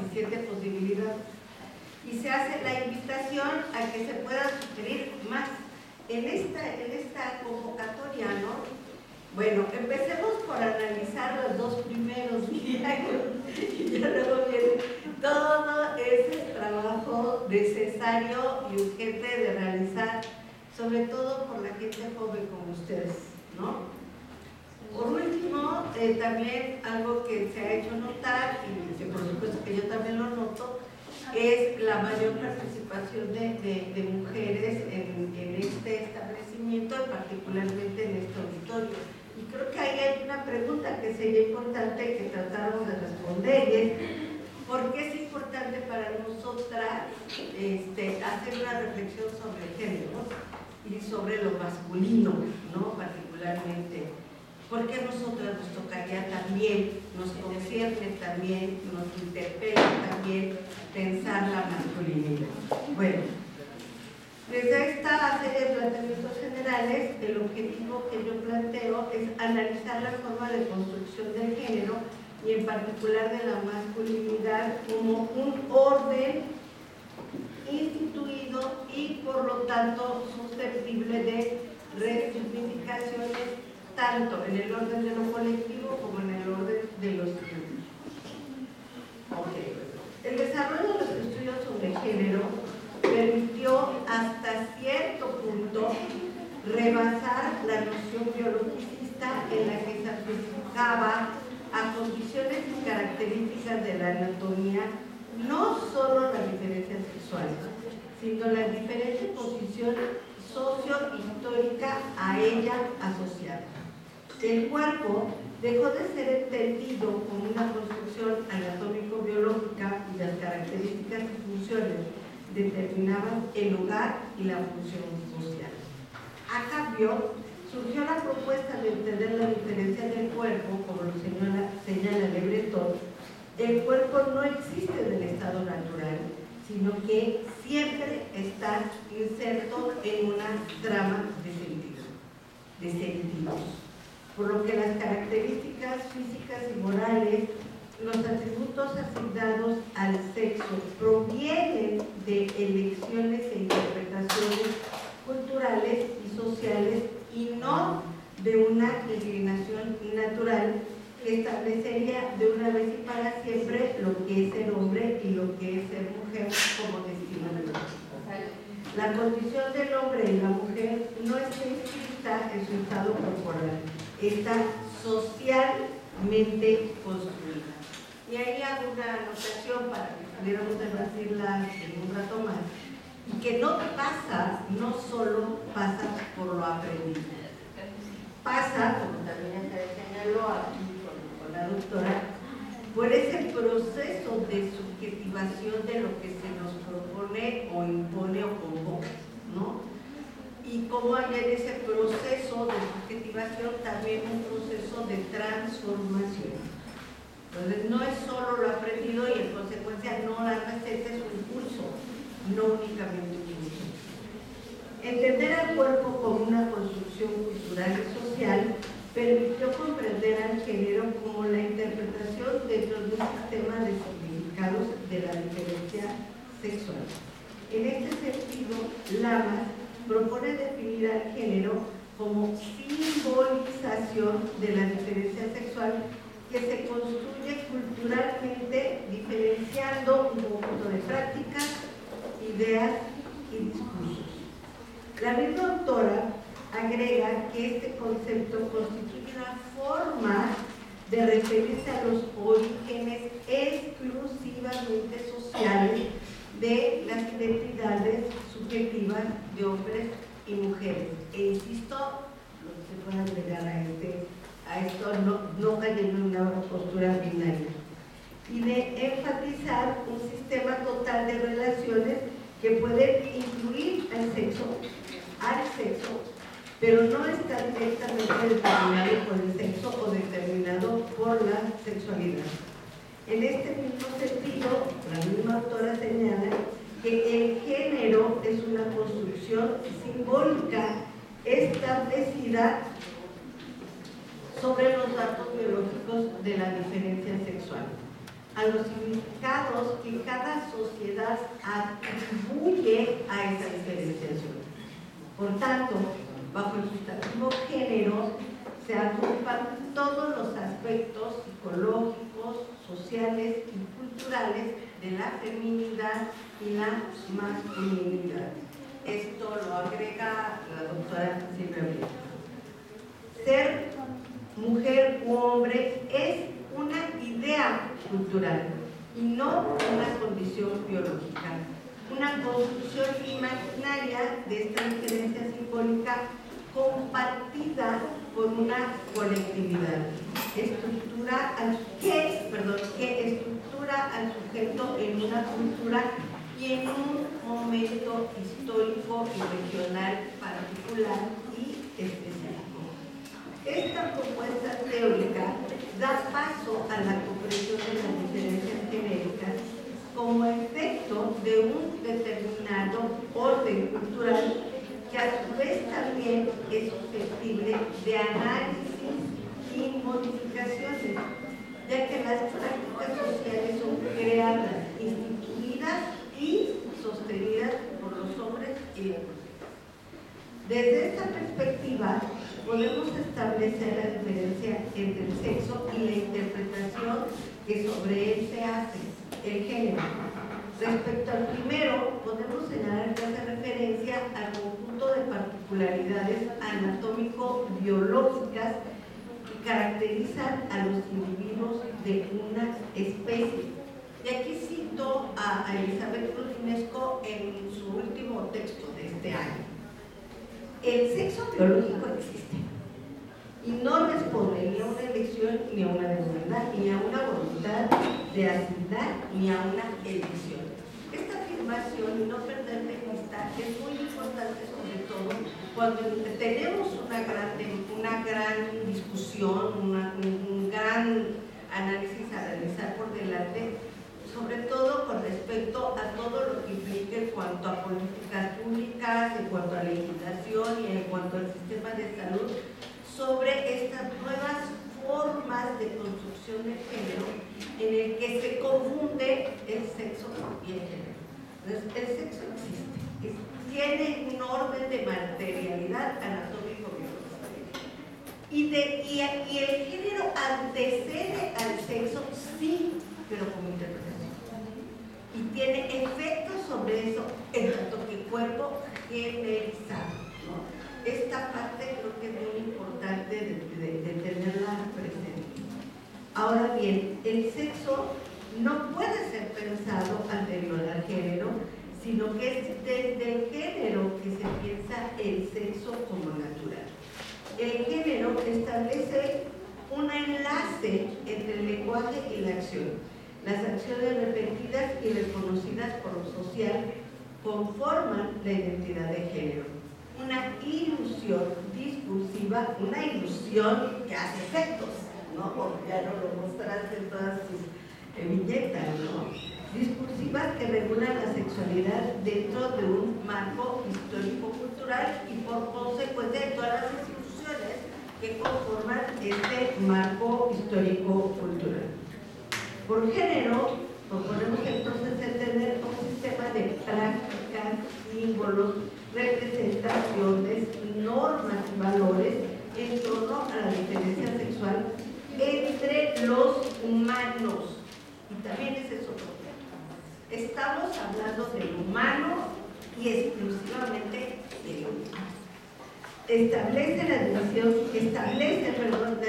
suficiente posibilidad. Y se hace la invitación a que se puedan sugerir más. En esta convocatoria, ¿no? Bueno, empecemos por analizar los dos primeros milagros y ya luego viene todo ese trabajo necesario y urgente de realizar, sobre todo por la gente joven como ustedes, ¿no? Por último, también algo que se ha hecho notar, y que por supuesto que yo también lo noto, es la mayor participación de mujeres en este establecimiento, particularmente en este auditorio. Y creo que ahí hay una pregunta que sería importante que tratáramos de responder, y es ¿por qué es importante para nosotras hacer una reflexión sobre el género y sobre lo masculino, ¿no? Particularmente. Porque a nosotras nos tocaría también, nos concierne también, nos interpela también pensar la masculinidad. Bueno, desde esta serie de planteamientos generales, el objetivo que yo planteo es analizar la forma de construcción del género y en particular de la masculinidad como un orden instituido y por lo tanto susceptible de resignificaciones tanto en el orden de lo colectivo como en el orden de los individuos. Okay. El desarrollo de los estudios sobre género permitió hasta cierto punto rebasar la noción biologicista en la que se especificaba a condiciones y características de la anatomía no solo las diferencias sexuales, sino la diferente posición socio-histórica a ella asociada. El cuerpo dejó de ser entendido como una construcción anatómico-biológica y las características y funciones determinaban el lugar y la función social. A cambio, surgió la propuesta de entender la diferencia del cuerpo, como lo señala Le Breton. El cuerpo no existe en el estado natural, sino que siempre está inserto en una trama de sentidos. Por lo que las características físicas y morales, los atributos asignados al sexo provienen de elecciones e interpretaciones culturales y sociales y no de una inclinación natural que establecería de una vez y para siempre lo que es ser hombre y lo que es ser mujer como destino de vida. La condición del hombre y la mujer no está inscrita en su estado corporal, está socialmente construida. Y ahí hago una anotación para que pudiéramos debatirla en un rato más. Y que no solo pasa por lo aprendido. Pasa, como también se señaló aquí con la doctora, por ese proceso de subjetivación de lo que se nos propone o impone o convoca, ¿no? Y cómo hay en ese proceso de subjetivación también un proceso de transformación. Entonces no es solo lo aprendido y en consecuencia no la receta es un impulso, no únicamente un impulso. Entender al cuerpo como una construcción cultural y social permitió comprender al género como la interpretación dentro de un sistema de significados de la diferencia sexual. En este sentido, Lamas propone definir al género como simbolización de la diferencia sexual que se construye culturalmente diferenciando un conjunto de prácticas, ideas y discursos. La misma autora agrega que este concepto constituye una forma de referirse a los orígenes exclusivamente sociales de las identidades subjetivas de hombres y mujeres. E insisto, lo que se puede agregar a esto no cayendo en una postura binaria. Y de enfatizar un sistema total de relaciones que pueden incluir al sexo, pero no está directamente determinado por el sexo o determinado por la sexualidad. En este mismo sentido, la misma autora señala que el género es una construcción simbólica establecida sobre los datos biológicos de la diferencia sexual. a los significados que cada sociedad atribuye a esa diferenciación. Por tanto, bajo el sustantivo género se agrupan todos los aspectos psicológicos, sociales y culturales de la feminidad y la masculinidad. Esto lo agrega la doctora Silvia Brito. Ser mujer u hombre es una idea cultural y no una condición biológica, una construcción imaginaria de esta diferencia simbólica compartida por una colectividad que estructura al sujeto en una cultura y en un momento histórico y regional particular y específico. Esta propuesta teórica da paso a la comprensión de las diferencias genéricas como efecto de un determinado orden cultural que a su vez también es susceptible de análisis y modificaciones, ya que las prácticas sociales son creadas, instituidas y sostenidas por los hombres y las mujeres. Desde esta perspectiva, podemos establecer la diferencia entre el sexo y la interpretación que sobre él se hace, el género. Respecto al primero, podemos señalar que hace referencia al conjunto de particularidades anatómico-biológicas que caracterizan a los individuos de una especie. Y aquí cito a Elizabeth Roudinesco en su último texto de este año. El sexo biológico existe y no responde ni a una elección ni a una demanda, ni a una voluntad de asignar, ni a una elección. Esta afirmación, y no perder de vista, es muy importante, sobre todo cuando tenemos una gran discusión, un gran análisis a realizar por delante, sobre todo con respecto a todo lo que implica en cuanto a políticas públicas, en cuanto a legislación y en cuanto al sistema de salud, sobre estas nuevas formas de construcción del género en el que se confunde el sexo y el género. Entonces, el sexo existe, tiene un orden de materialidad anatómico-biológica y el género antecede al sexo, sí, pero como interpretación. Y tiene efectos sobre eso en tanto que cuerpo generalizado, ¿no? Esta parte creo que es muy importante de tenerla presente. Ahora bien, el sexo no puede ser pensado anterior al género, sino que es desde el género que se piensa el sexo como natural. El género establece un enlace entre el lenguaje y la acción. Las acciones repetidas y reconocidas por lo social conforman la identidad de género. Una ilusión discursiva, una ilusión que hace efectos, ¿no? Como ya nos lo mostraste en todas tus viñetas, ¿no? Discursivas que regulan la sexualidad dentro de un marco histórico-cultural y por consecuencia de todas las instituciones que conforman este marco histórico-cultural. Por género, podemos entonces entender un sistema de prácticas, símbolos, representaciones, normas y valores en torno a la diferencia sexual entre los humanos. Y también ese es otro tema. Estamos hablando del humano y exclusivamente del humano. Establece la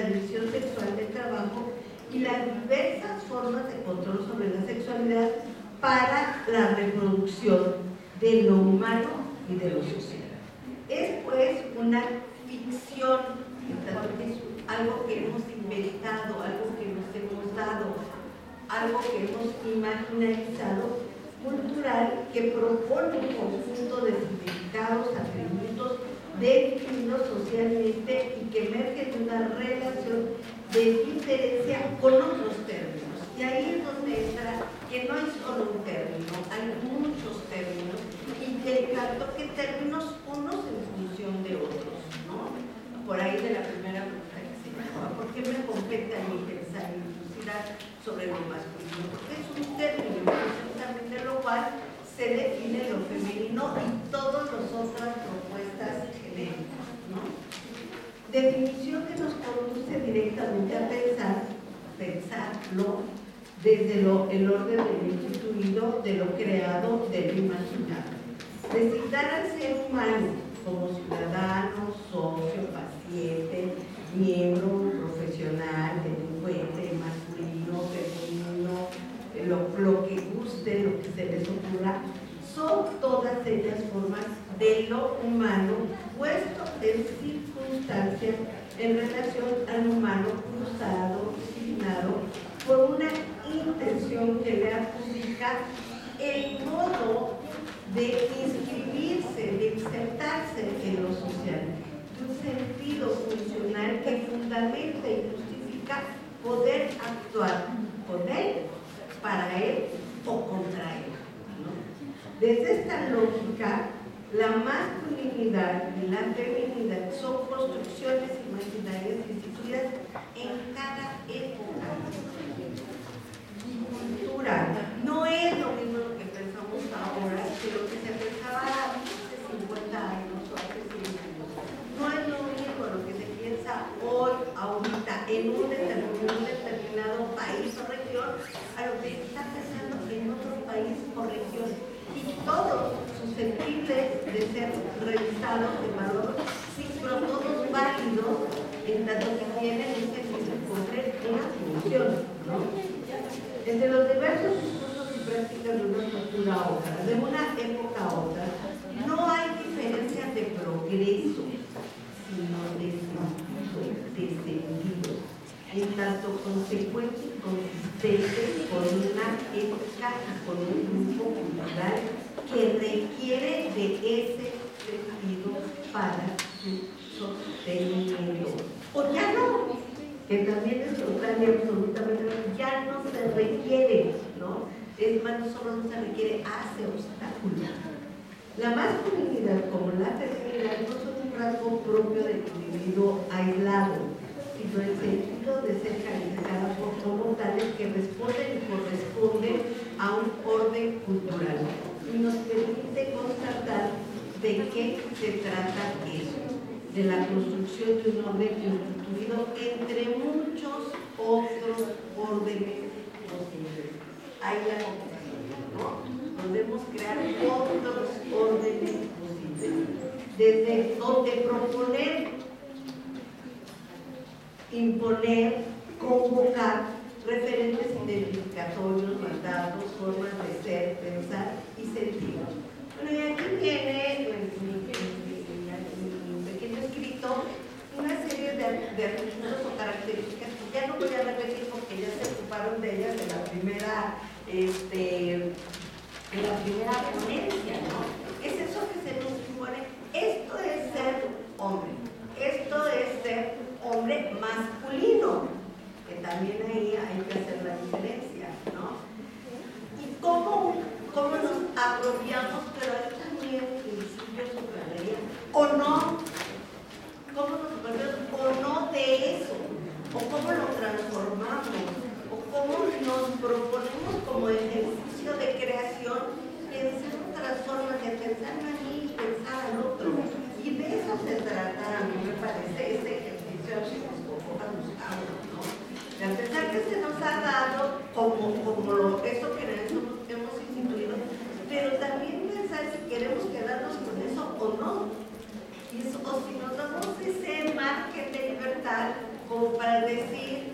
división sexual del trabajo y las diversas formas de control sobre la sexualidad para la reproducción de lo humano y de lo social. Es pues una ficción, es algo que hemos inventado, algo que nos hemos dado, algo que hemos imaginarizado, cultural, que propone un conjunto de significados, atributos definidos socialmente y que emergen de una relación de diferencia con otros términos. Y ahí es donde entra que no hay solo un término, hay muchos términos y que tanto que términos unos en función de otros, ¿no? Por ahí de la primera pregunta que se llama, ¿por qué me compete a mí pensar y dilucidar sobre lo masculino? cual se define lo femenino y todas las otras propuestas genéricas, ¿no? Definición que nos conduce directamente a pensarlo desde el orden de lo instituido, de lo creado, de lo imaginado. Designar al ser humano como ciudadano, socio, paciente, miembro profesional, delincuente, masculino, femenino, lo que guste, lo que se les ocurra, son todas ellas formas de lo humano puesto en circunstancias en relación al humano cruzado, designado por una intención que le adjudica el modo de inscribirse, de insertarse en lo social, de un sentido funcional que fundamenta y justifica poder actuar con él, para él o contra él, ¿no? Desde esta lógica, la masculinidad y la feminidad son construcciones imaginarias instituidas en cada época y cultura. No es lo mismo lo que pensamos ahora que lo que se pensaba hace 50 años o hace 100 años. No es lo mismo lo que se piensa hoy, ahorita, en un determinado país o región, a lo que se está pensando en otro país o región. Y todos susceptibles de ser revisados, evaluados, sí, pero todos válidos en tanto que tienen ese cumplir una función, ¿no? Entre los diversos usos y prácticas de una cultura a otra, de una época a otra, no hay diferencia de progreso, sino de sentido, en tanto consecuente y consistente con una ética y con un grupo cultural que requiere de ese sentido para su sostenimiento. O ya no, que también es total y absolutamente, ya no se requiere, ¿no? Es más, no solo no se requiere, hace obstáculos. La masculinidad como la feminidad no son un rasgo propio del individuo aislado, sino el sentido de ser calificadas como tales que responden y corresponden a un orden cultural. Y nos permite constatar de qué se trata eso, de la construcción de un orden constituido entre muchos otros órdenes posibles. Hay la comparación, ¿no? Podemos crear otros órdenes posibles, desde donde proponer, imponer, convocar referentes identificatorios, mandatos, formas de ser, pensar y sentir. Bueno, y aquí viene mi pequeño escrito una serie de atributos o características que ya no voy a repetir porque ya se ocuparon de ellas en la primera ponencia, ¿no? Es eso que se nos impone. Esto es ser hombre, esto es ser hombre masculino, que también ahí hay que hacer la diferencia, ¿no? Y cómo nos apropiamos, pero hay también principios subrayarían, o no, cómo nos apropiamos o no de eso, o cómo lo transformamos, o cómo nos proponemos como ejercicio de creación pensar otras formas de pensar a mí y pensar al otro. Y de eso se trata, a mí me parece, este ejercicio de Gustavo, ¿no? De pensar que se nos ha dado como eso que hemos instituido, pero también pensar si queremos quedarnos con eso o no. Y eso, o si nos damos ese margen de libertad como para decir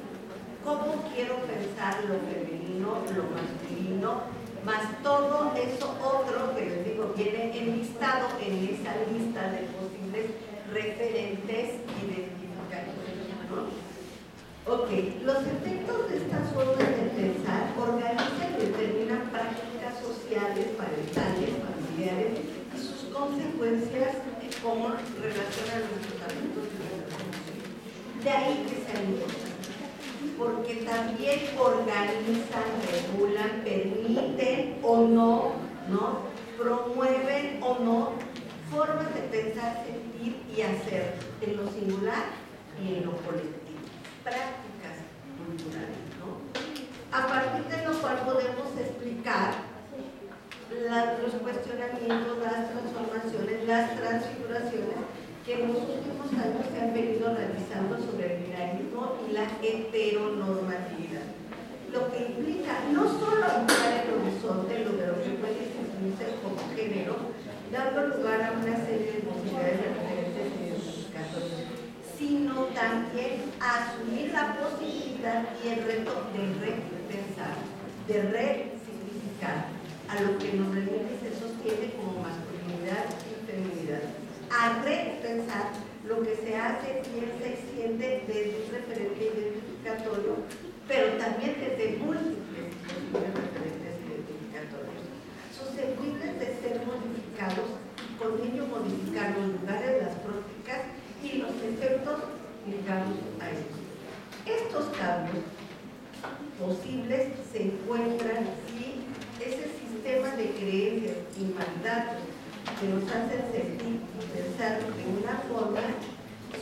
cómo quiero pensar lo femenino, lo masculino, más todo eso otro que les digo viene enlistado en esa lista de posibles referentes identificatorios, ¿no? Ok, los efectos de estas formas de pensar organizan y determinan prácticas sociales, parentales, familiares y sus consecuencias como relacionan los tratamientos de la relación. De ahí que sea importante, porque también organizan, regulan, permiten o no, promueven o no formas de pensar, sentir y hacer en lo singular y en lo colectivo, prácticas culturales, ¿no? A partir de lo cual podemos explicar cuestionamientos, las transformaciones, las transfiguraciones que en los últimos años se han venido realizando sobre el binarismo y la heteronormatividad. Lo que implica no solo ampliar el horizonte, lo que puede definirse como género, dando lugar a una serie de posibilidades de referentes identificatorios, sino también asumir la posibilidad y el reto de repensar, de resignificar a lo que nos remite y se sostiene como masculinidad y feminidad, a repensar lo que se hace, piensa y siente desde un referente identificatorio, pero también desde múltiples posibles referentes identificatorios, susceptibles de ser modificados y con ello modificar los lugares, las prácticas y los efectos ligados a ellos. Estos cambios posibles se encuentran si ese sistema de creencias y mandatos que nos hacen sentir y pensar de una forma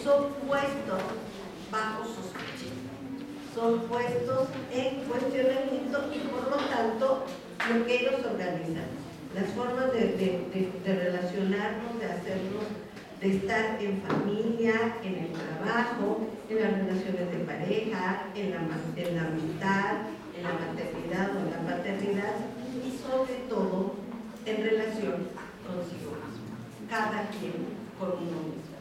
son puestos bajo sospecha, son puestos en cuestionamiento y por lo tanto lo que ellos organizan, las formas de relacionarnos, de hacernos, de estar en familia, en el trabajo, en las relaciones de pareja, en la amistad, en la maternidad o en la paternidad y sobre todo en relación consigo mismo, cada quien con uno mismo.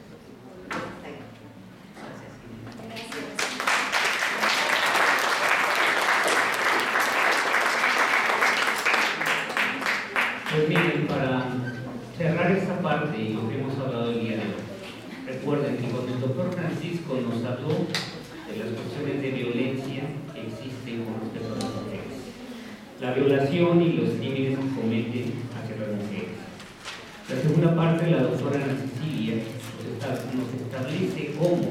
Pues miren, para cerrar esta parte y lo que hemos hablado el día de hoy, recuerden que cuando el doctor Francisco nos habló de las cuestiones de violencia que existen con respecto a las mujeres, la violación y los crímenes que cometen hacia las mujeres. La segunda parte, la doctora Ana Cecilia nos establece cómo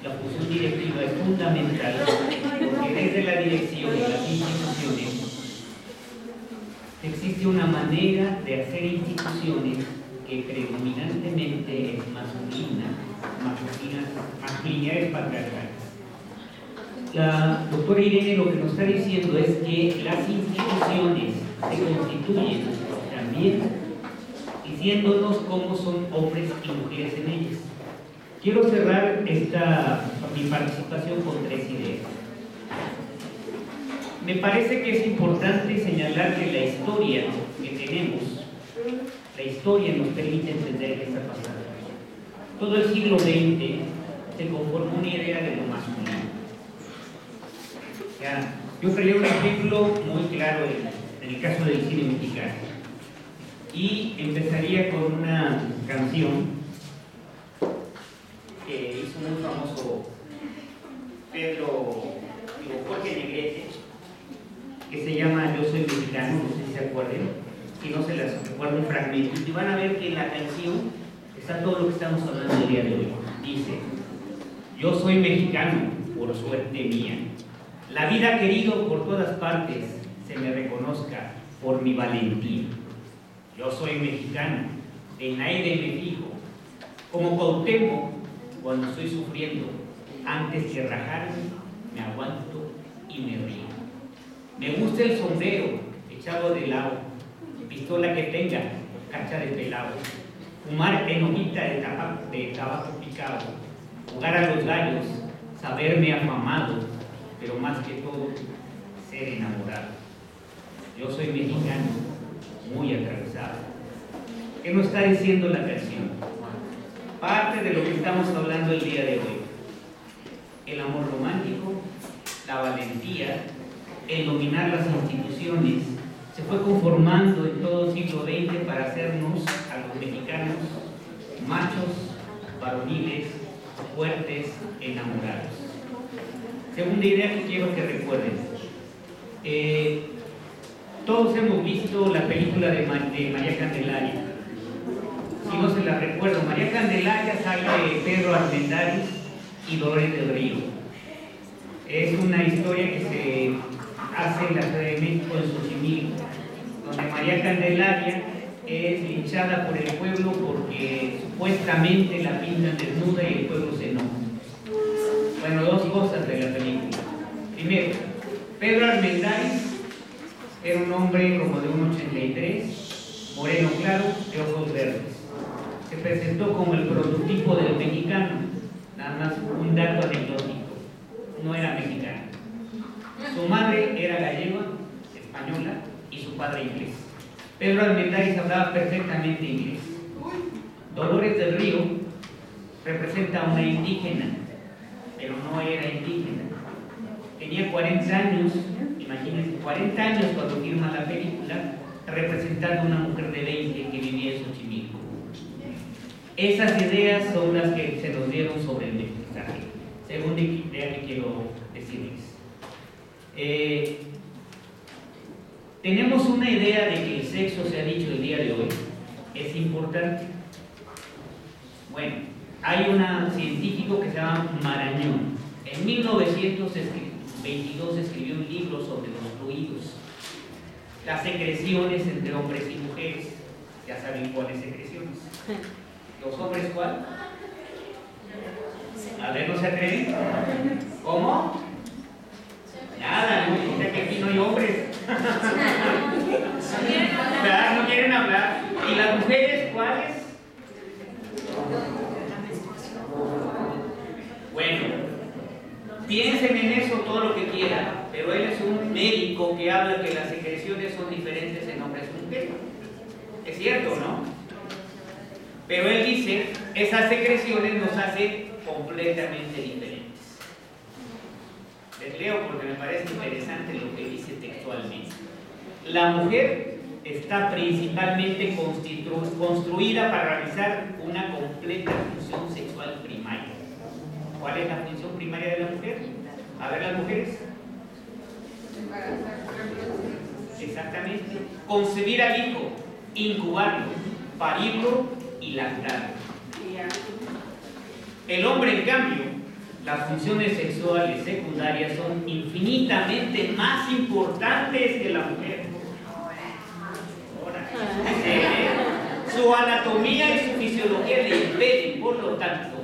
la función directiva es fundamental, porque desde la dirección y las instituciones existe una manera de hacer instituciones que predominantemente es masculinidades patriarcales. La doctora Irene lo que nos está diciendo es que las instituciones se constituyen también diciéndonos cómo son hombres y mujeres en ellas. Quiero cerrar mi participación con 3 ideas. Me parece que es importante señalar que la historia que tenemos, la historia nos permite entender qué está pasando. Todo el siglo XX se conformó una idea de lo masculino. Yo traía un ejemplo muy claro en el caso del cine mexicano. Y empezaría con una canción que hizo muy famoso Jorge Negrete, que se llama Yo Soy Mexicano, no sé si se acuerden, si no se las recuerdo un fragmento, y van a ver que en la canción está todo lo que estamos hablando el día de hoy. Dice: yo soy mexicano, por suerte mía, la vida querido por todas partes, se me reconozca por mi valentía. Yo soy mexicano, en aire me fijo, como Cuauhtémoc cuando estoy sufriendo, antes que rajarme, me aguanto y me río. Me gusta el sombrero echado de lado, pistola que tenga, cacha de pelado, fumar en hojita de tabaco picado, jugar a los gallos, saberme afamado, pero más que todo, ser enamorado. Yo soy mexicano, muy atravesado. ¿Qué nos está diciendo la canción? Parte de lo que estamos hablando el día de hoy. El amor romántico, la valentía, el dominar las instituciones, se fue conformando en todo el siglo XX para hacernos, a los mexicanos, machos, varoniles, fuertes, enamorados. Segunda idea que quiero que recuerden. Todos hemos visto la película de María Candelaria. Si no se la recuerdo, María Candelaria sale de Pedro Armendáriz y Dolores del Río. Es una historia que se hace en la Ciudad de México, en Xochimilco, donde María Candelaria es linchada por el pueblo porque supuestamente la pintan desnuda y el pueblo se enoja. Bueno, 2 cosas de la película. Primero, Pedro Armendáriz era un hombre como de 1,83, moreno claro, de ojos verdes. Se presentó como el prototipo del mexicano, nada más un dato anecdótico, no era mexicano. Su madre era gallega, española, y su padre inglés. Pedro Armendáriz hablaba perfectamente inglés. Dolores del Río representa a una indígena, pero no era indígena. Tenía 40 años, imagínense, 40 años cuando firma la película, representando a una mujer de 20 que vivía en Xochimilco. Esas ideas son las que se nos dieron sobre el mestizaje, segunda idea que quiero decirles. Tenemos una idea de que el sexo, se ha dicho el día de hoy, es importante. Bueno, hay un científico que se llama Marañón. En 1922 escribió un libro sobre los fluidos, las secreciones entre hombres y mujeres. Ya saben cuáles secreciones. ¿Los hombres cuál? A ver, ¿no se atreven? ¿Cómo? Nada, no, dice que aquí no hay hombres. ¿Verdad? No quieren hablar. ¿Y las mujeres cuáles? Bueno, piensen en eso todo lo que quieran, pero él es un médico que habla que las secreciones son diferentes en hombres y mujeres. Es cierto, ¿no? Pero él dice, esas secreciones nos hacen completamente diferentes. Les leo porque me parece interesante lo que dice textualmente. La mujer está principalmente construida para realizar una completa función sexual primaria. ¿Cuál es la función primaria de la mujer? A ver, las mujeres. Exactamente. Concebir al hijo, incubarlo, parirlo y lactarlo. El hombre, en cambio, las funciones sexuales secundarias son infinitamente más importantes que la mujer. Su anatomía y su fisiología le impiden, por lo tanto,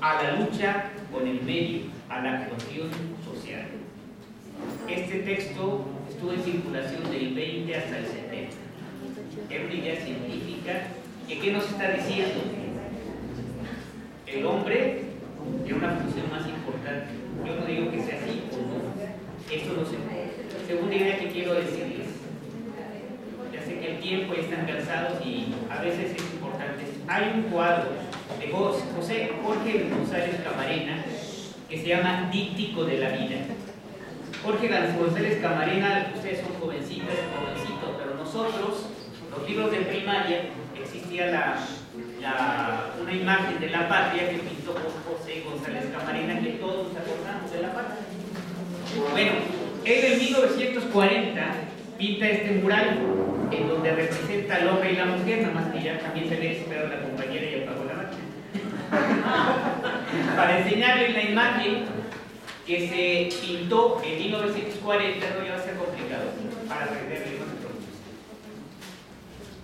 a la lucha con el medio, a la actuación social. Este texto estuvo en circulación del 20 hasta el 70. Es una idea científica que ¿qué nos está diciendo? El hombre tiene una función más importante. Yo no digo que sea así o no. Esto no se puede. Segunda idea que quiero decirles. Ya sé que el tiempo ya están cansados y a veces es importante. Hay un cuadro de Jorge González Camarena que se llama Díptico de la Vida. Jorge González Camarena, ustedes son jovencitos, pero nosotros, los libros de primaria, existía una imagen de la patria que pintó José González Camarena, que todos nos acordamos de la patria. Bueno, él en 1940 pinta este mural en donde representa al hombre y la mujer, nada más que ya también se ve esperado la compañera y apagó la máquina. Para enseñarles la imagen que se pintó en 1940, no ya va a ser complicado para aprenderle, no se preocupen.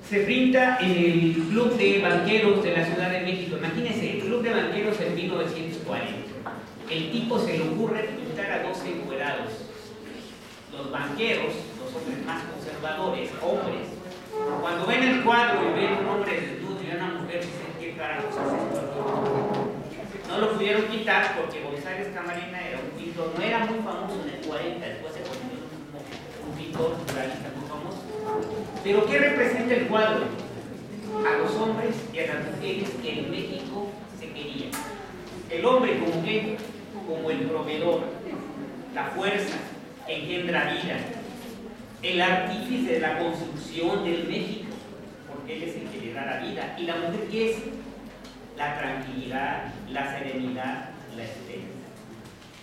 Se pinta en el Club de Banqueros de la Ciudad de México. Imagínense, el Club de Banqueros en 1940. El tipo se le ocurre pintar a 12 encuerados. Los banqueros, los hombres más conservadores, hombres, cuando ven el cuadro y ven un hombre desnudo y una mujer, dicen, ¿qué carajos es esto? No lo pudieron quitar porque González Camarena era un pintor, no era muy famoso en el 40, después se convirtió en un pintor muralista muy famoso. Pero ¿qué representa el cuadro? A los hombres y a las mujeres que en México se querían. El hombre como qué? Como el proveedor, la fuerza que engendra vida, el artífice de la construcción del México, porque él es el que le da la vida. ¿Y la mujer qué es? La tranquilidad, la serenidad, la esperanza.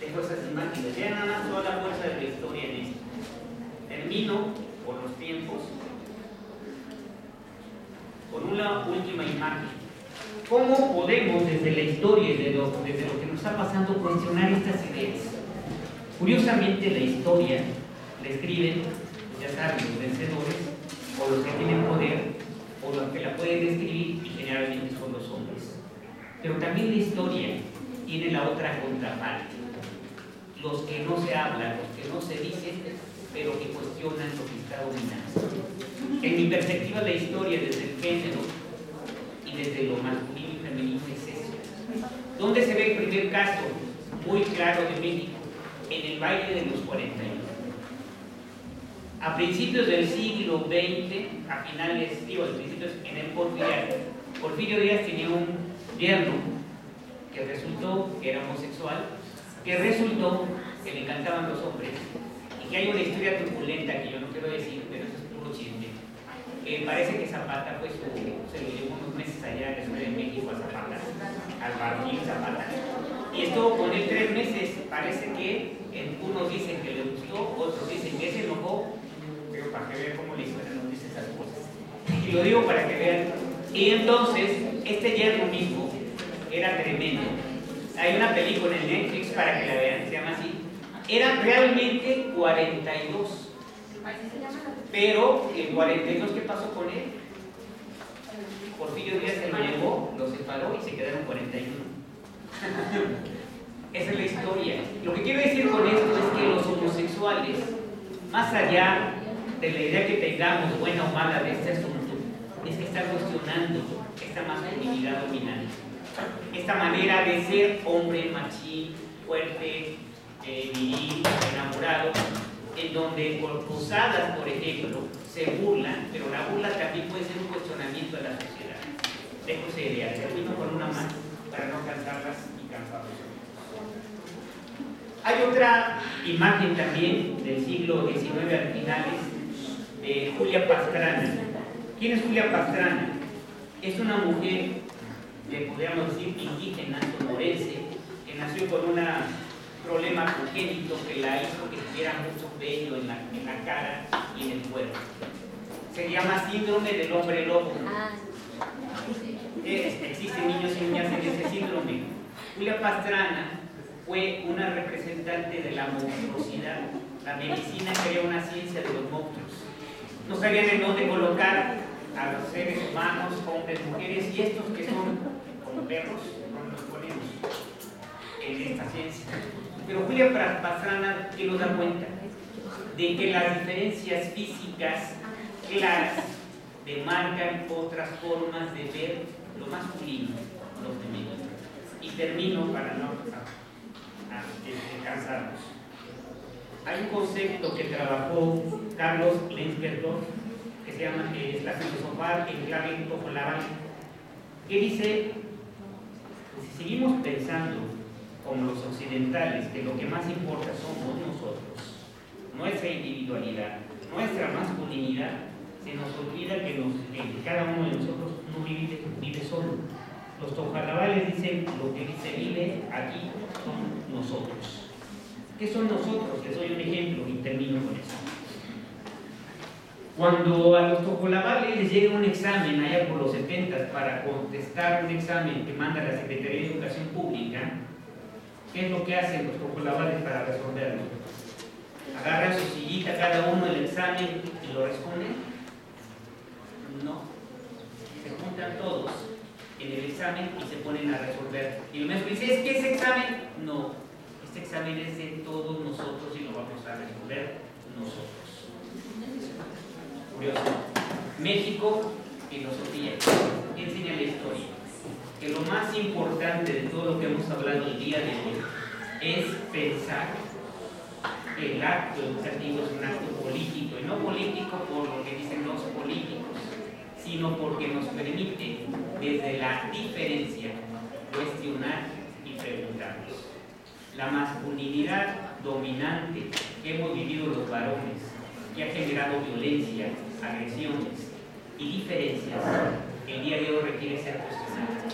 Dejo esas imágenes, vean nada más toda la fuerza de la historia en esto. Termino por los tiempos con una última imagen. ¿Cómo podemos desde la historia y desde lo que nos está pasando cuestionar estas ideas? Curiosamente la historia la escriben, ya saben, los vencedores o los que tienen poder o los que la pueden describir y generalmente son los hombres. Pero también la historia tiene la otra contraparte. Los que no se hablan, los que no se dicen, pero que cuestionan lo que está dominando. En mi perspectiva, la historia desde el género y desde lo masculino y femenino es eso. ¿Dónde se ve el primer caso muy claro de México? En el baile de los 41. A principios del siglo XX, a finales, principios en el Porfirio Díaz tenía un yerno que resultó que era homosexual, que resultó que le encantaban los hombres, y que hay una historia turbulenta que yo no quiero decir, pero eso es puro chisme. Parece que Zapata se lo llevó unos meses allá en la Ciudad de México a Zapata, al Martín Zapata, y estuvo con él 3 meses. Parece que unos dicen que le gustó, otros dicen que se enojó, pero para que vean cómo la historia nos dice esas cosas. Y lo digo para que vean. Y entonces, este yerno mismo era tremendo. Hay una película en Netflix para que la vean, se llama así. Eran realmente 42. Pero el 42, ¿qué pasó con él? Porfirio Díaz se lo llevó, lo separó y se quedaron 41. Esa es la historia. Lo que quiero decir con esto es que los homosexuales, más allá de la idea que tengamos, buena o mala, de este asunto, es que están cuestionando esta masculinidad dominante, esta manera de ser hombre, machín, fuerte, viril, enamorado, en donde por cruzadas, por ejemplo, se burlan, pero la burla también puede ser un cuestionamiento de la sociedad. Dejo esa idea, termino con una más para no cansarlas y cansarlos. Hay otra imagen también del siglo XIX al finales, de Julia Pastrana. ¿Quién es Julia Pastrana? Es una mujer, le podríamos decir, indígena, sonorense, que nació con un problema congénito que la hizo que tuviera mucho vello en la cara y en el cuerpo. Se llama síndrome del hombre lobo. Existen niños y niñas en ese síndrome. Julia Pastrana fue una representante de la monstruosidad. La medicina quería una ciencia de los monstruos. No sabían en dónde colocar a los seres humanos, hombres, mujeres, y estos que son como perros, no los ponemos en esta ciencia. Pero Julia Pastrana, ¿qué nos da cuenta? De que las diferencias físicas claras demarcan otras formas de ver lo masculino, lo femenino. Y termino para no cansarnos. Hay un concepto que trabajó Carlos Lenzberger, que se llama la filosofía en clave ojolabal, que dice: si seguimos pensando como los occidentales que lo que más importa somos nosotros, nuestra individualidad, nuestra masculinidad, se nos olvida que cada uno de nosotros no vive solo. Los tojolabales dicen: lo que se vive aquí son nosotros. ¿Qué son nosotros? Les doy un ejemplo y termino con eso. Cuando a los tojolabales les llega un examen allá por los 70 para contestar un examen que manda la Secretaría de Educación Pública, ¿qué es lo que hacen los tojolabales para resolverlo? ¿Agarran su sillita cada uno del examen y lo responden? No. Se juntan todos en el examen y se ponen a resolver. Y el maestro dice: ¿es que ese examen? No. Este examen es de todos nosotros y lo vamos a resolver nosotros. Curioso. México, filosofía. ¿Qué enseña la historia? Que lo más importante de todo lo que hemos hablado el día de hoy es pensar que el acto educativo es un acto político, y no político por lo que dicen los políticos, sino porque nos permite desde la diferencia cuestionar y preguntarnos. La masculinidad dominante que hemos vivido los varones, que ha generado violencia, agresiones y diferencias, el día de hoy requiere ser cuestionada.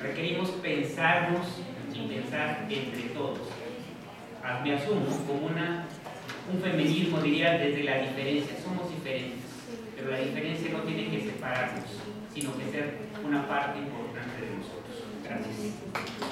Requerimos pensarnos y pensar entre todos. Me asumo como un feminismo, diría, desde la diferencia. Somos diferentes, pero la diferencia no tiene que separarnos, sino que ser una parte importante de nosotros. Gracias.